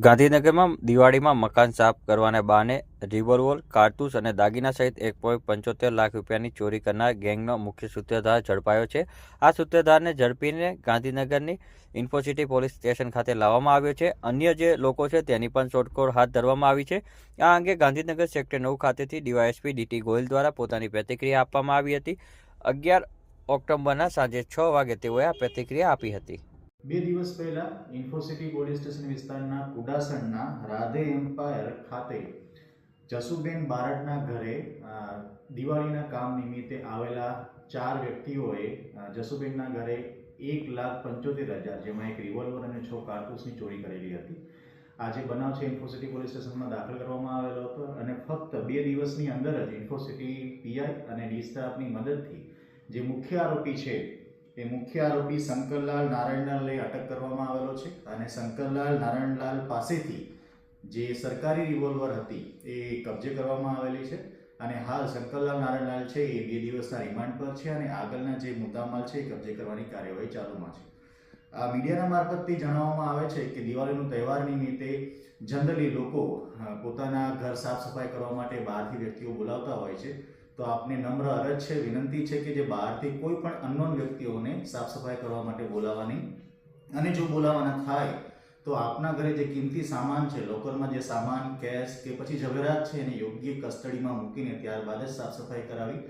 ગાંધીનગરમાં દિવાળીમાં મકાન સાફ કરવાને બહાને રિવોલ્વર, કારતૂસ અને દાગીના સહિત 1.75 લાખ રૂપિયાની ચોરી કરનાર ગેંગનો મુખ્ય સૂત્રધાર ઝડપાયો છે. આ સૂત્રધારને ઝડપીને ગાંધીનગરની ઇન્ફોસિટી પોલીસ સ્ટેશન ખાતે લાવવામાં આવ્યો છે. અન્ય જે લોકો છે તેની પણ શોધખોળ હાથ ધરવામાં આવી છે. આ અંગે ગાંધીનગર સેક્ટર 9 ખાતેથી ડીવાયએસપી ડીટી ગોહિલ દ્વારા પોતાની પ્રતિક્રિયા આપવામાં આવી હતી. 11 ઓક્ટોબરના સાંજે 6 વાગે તેઓએ આ પ્રતિક્રિયા આપી હતી. 2 દિવસ પહેલા ઇન્ફોસિટી પોલીસ સ્ટેશન વિસ્તારના કુડાસણના રાધે એમ્પાયર ખાતે જસુબેન બારડના ઘરે દિવાળીના કામ નિમિત્તે આવેલા 4 વ્યક્તિઓએ જસુબેનના ઘરે 1,75,000 જેમાં એક રિવોલ્વર અને 6 કારતૂસની ચોરી કરેલી હતી. આ જે બનાવ છે ઇન્ફોસિટી પોલીસ સ્ટેશનમાં દાખલ કરવામાં આવેલો હતો અને ફક્ત 2 દિવસની અંદર જ ઇન્ફોસિટી પીઆઈ અને ડી સ્ટાફની મદદથી જે મુખ્ય આરોપી છે એ મુખ્ય આરોપી શંકરલાલ નારાયણલાલને અટક કરવામાં આવેલો છે અને શંકરલાલ નારાયણલાલ પાસેથી જે સરકારી રિવોલ્વર હતી એ કબજે કરવામાં આવેલી છે અને હાલ શંકરલાલ નારાયણલાલ છે એ 2 દિવસના રિમાન્ડ પર છે અને આગળના જે મુદ્દામાલ છે એ કબજે કરવાની કાર્યવાહી ચાલુમાં છે. આ મીડિયાના મારફતથી જણાવવામાં આવે છે કે દિવાળીનો તહેવાર નિમિત્તે જનરલી લોકો પોતાના ઘર સાફ સફાઈ કરવા માટે બહારથી વ્યક્તિઓ બોલાવતા હોય છે. તો આપને નમ્ર અરજ છે, વિનંતી છે કે જે બહારથી કોઈ પણ અનનોન વ્યક્તિઓને સાફ સફાઈ કરવા માટે બોલાવવાની અને જો બોલાવવાના થાય તો આપના ઘરે જે કિંમતી સામાન છે, લોકરમાં જે સામાન, કેશ કે પછી ઝવેરાત છે એને યોગ્ય કસ્ટડીમાં મૂકીને ત્યારબાદ જ સાફ સફાઈ કરાવી.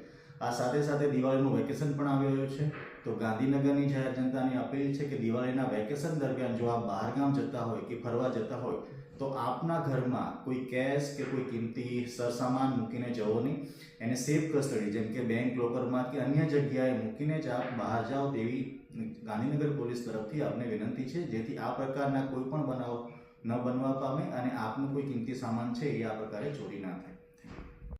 આ સાથે સાથે દિવાળીનું વેકેશન પણ આવી રહ્યું છે તો ગાંધીનગરની જાહેર જનતાની અપીલ છે કે દિવાળીના વેકેશન દરમિયાન જો આપ બહારગામ જતા હોય કે ફરવા જતા હોય તો આપના ઘરમાં કોઈ કેશ કે કોઈ કિંમતી સરસામાન મૂકીને જવો નહીં. એને સેફ કસ્ટડી જેમ કે બેંક લોકરમાં કે અન્ય જગ્યાએ મૂકીને જ આપ બહાર જાઓ તેવી ગાંધીનગર પોલીસ તરફથી આપને વિનંતી છે, જેથી આ પ્રકારના કોઈ પણ બનાવ ન બનવા પામે અને આપનું કોઈ કિંમતી સામાન છે એ આ પ્રકારે ચોરી ના થાય.